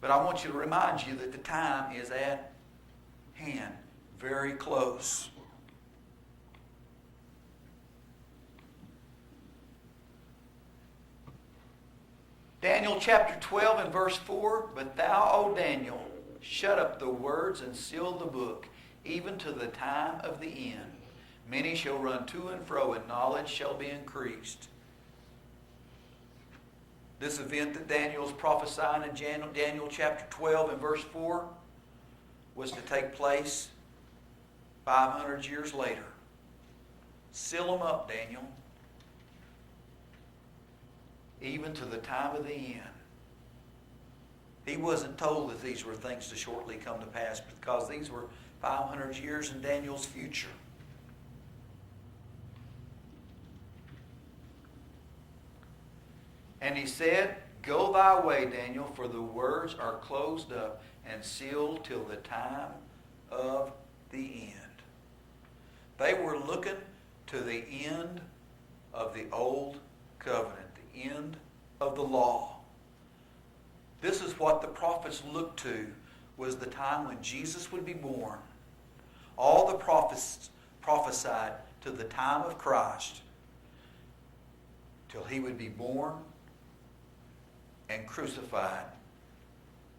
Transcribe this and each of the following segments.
But I want you to remind you that the time is at hand, very close. Daniel chapter 12 and verse 4, "But thou, O Daniel, shut up the words and seal the book, even to the time of the end. Many shall run to and fro, and knowledge shall be increased." This event that Daniel is prophesying in Daniel chapter 12 and verse 4 was to take place 500 years later. Seal them up, Daniel, even to the time of the end. He wasn't told that these were things to shortly come to pass, because these were 500 years in Daniel's future. And he said, "Go thy way, Daniel, for the words are closed up and sealed till the time of the end." They were looking to the end of the old covenant, the end of the law. This is what the prophets looked to, was the time when Jesus would be born. All the prophets prophesied to the time of Christ, till he would be born and crucified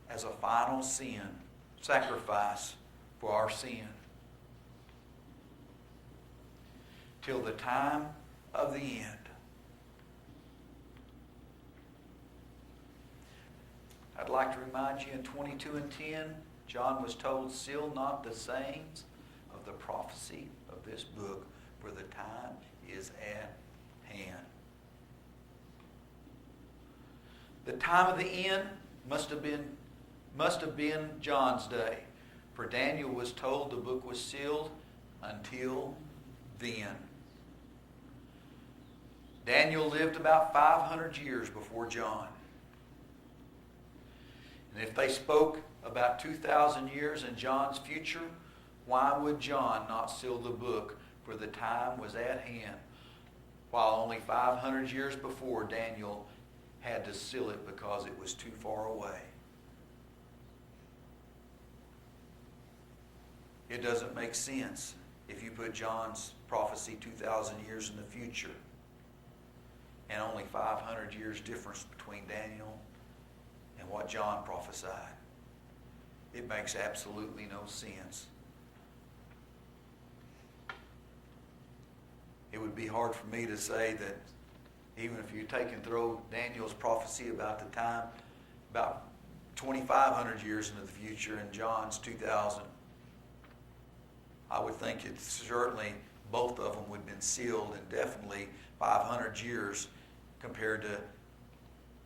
as a final sin, sacrifice for our sin. Till the time of the end. I'd like to remind you in 22 and 10, John was told, "Seal not the sayings of the prophecy of this book, for the time is at hand." The time of the end must have been John's day, for Daniel was told the book was sealed until then. Daniel lived about 500 years before John. And if they spoke about 2,000 years in John's future, why would John not seal the book? For the time was at hand, while only 500 years before Daniel had to seal it because it was too far away. It doesn't make sense if you put John's prophecy 2,000 years in the future and only 500 years difference between Daniel and what John prophesied. It makes absolutely no sense. It would be hard for me to say that even if you take and throw Daniel's prophecy about the time, about 2,500 years into the future, and John's 2,000, I would think it's certainly both of them would have been sealed, and definitely 500 years compared to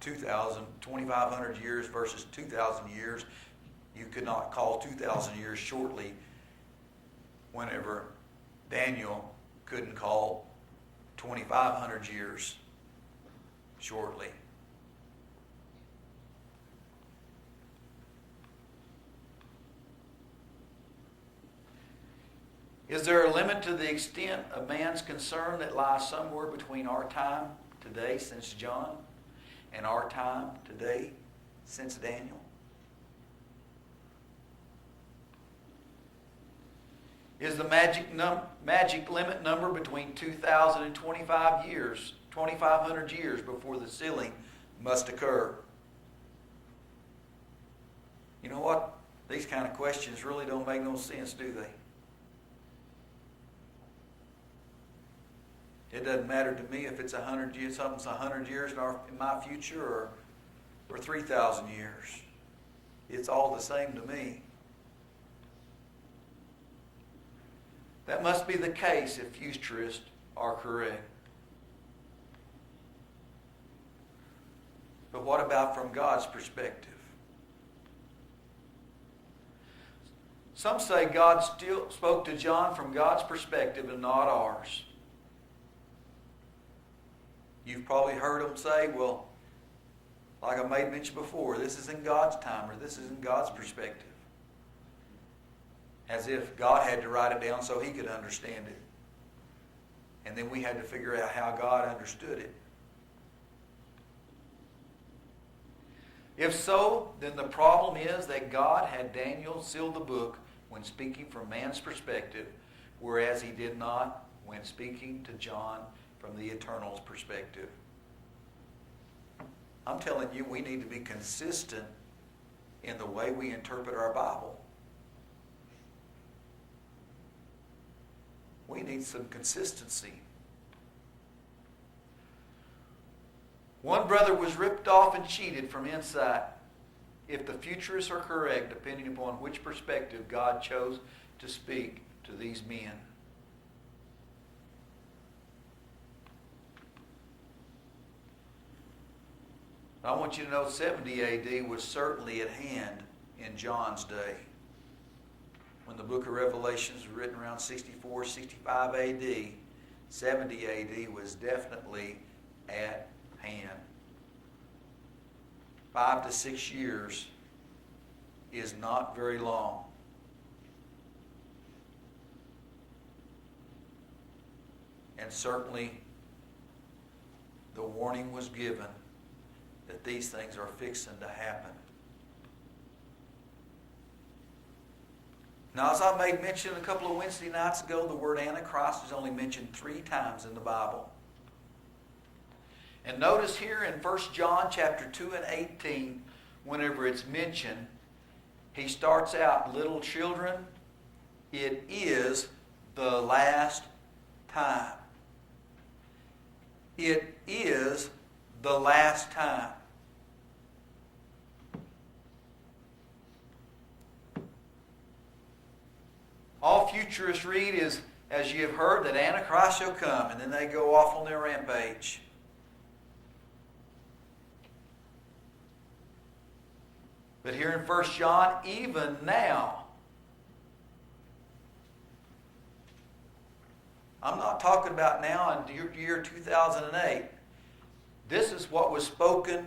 2,500 years versus 2,000 years. You could not call 2,000 years shortly whenever Daniel couldn't call 2,500 years shortly. Is there a limit to the extent of man's concern that lies somewhere between our time today since John and our time today since Daniel? Is the magic limit number between 2,000 and 2,500 years before the sealing must occur? You know what? These kind of questions really don't make no sense, do they? It doesn't matter to me if it's 100 years, something's 100 years in my future, or 3,000 years. It's all the same to me. That must be the case if futurists are correct. But what about from God's perspective? Some say God still spoke to John from God's perspective and not ours. You've probably heard them say, well, like I made mention before, this is in God's time, or this is in God's perspective. As if God had to write it down so he could understand it. And then we had to figure out how God understood it. If so, then the problem is that God had Daniel seal the book when speaking from man's perspective, whereas he did not when speaking to John from the Eternal's perspective. I'm telling you, we need to be consistent in the way we interpret our Bible. We need some consistency. One brother was ripped off and cheated from insight. If the futurists are correct, depending upon which perspective God chose to speak to these men. I want you to know 70 A.D. was certainly at hand in John's day. When the book of Revelation was written around 64, 65 A.D., 70 A.D. was definitely at hand. 5 to 6 years is not very long. And certainly the warning was given that these things are fixing to happen. Now, as I made mention a couple of Wednesday nights ago, the word Antichrist is only mentioned 3 times in the Bible. And notice here in 1 John chapter 2 and 18, whenever it's mentioned, he starts out, little children, it is the last time. It is the last time. All futurists read is, as you have heard, that Antichrist shall come, and then they go off on their rampage. But here in 1 John, even now, I'm not talking about now in the year 2008. This is what was spoken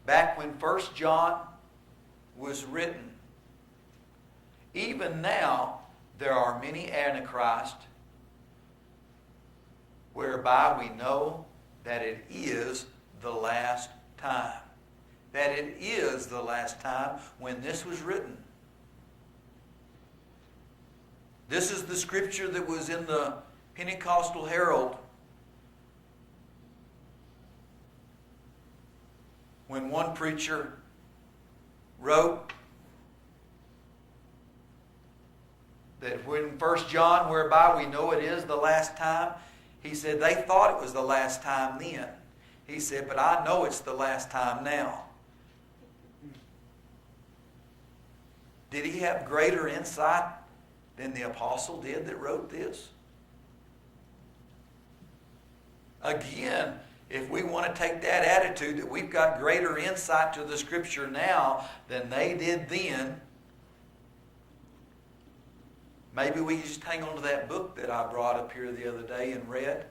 back when 1 John was written. Even now, there are many antichrists, whereby we know that it is the last time. That it is the last time when this was written. This is the scripture that was in the Pentecostal Herald. When one preacher wrote that when 1 John, whereby we know it is the last time, he said they thought it was the last time then. He said, but I know it's the last time now. Did he have greater insight than the apostle did that wrote this? Again, if we want to take that attitude that we've got greater insight to the scripture now than they did then, maybe we just hang on to that book that I brought up here the other day and read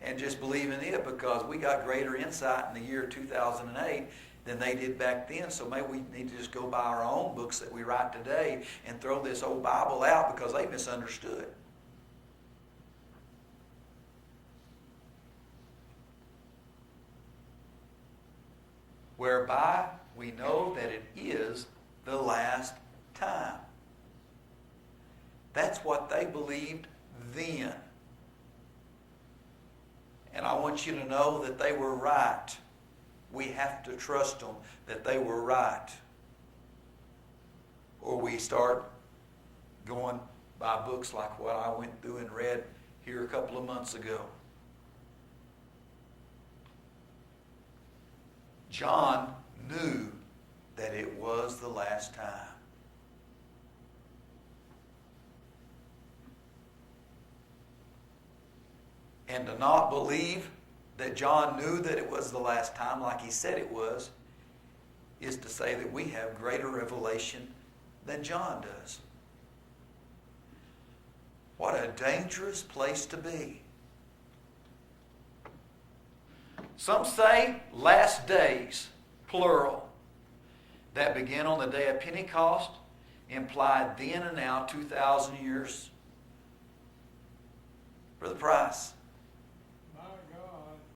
and just believe in it because we got greater insight in the year 2008 than they did back then. So maybe we need to just go buy our own books that we write today and throw this old Bible out because they misunderstood. Whereby we know that it is the last time. That's what they believed then. And I want you to know that they were right. We have to trust them that they were right. Or we start going by books like what I went through and read here a couple of months ago. John knew that it was the last time. And to not believe that John knew that it was the last time like he said it was, is to say that we have greater revelation than John does. What a dangerous place to be. Some say last days, plural, that began on the day of Pentecost, implied then and now 2,000 years. Brother Price,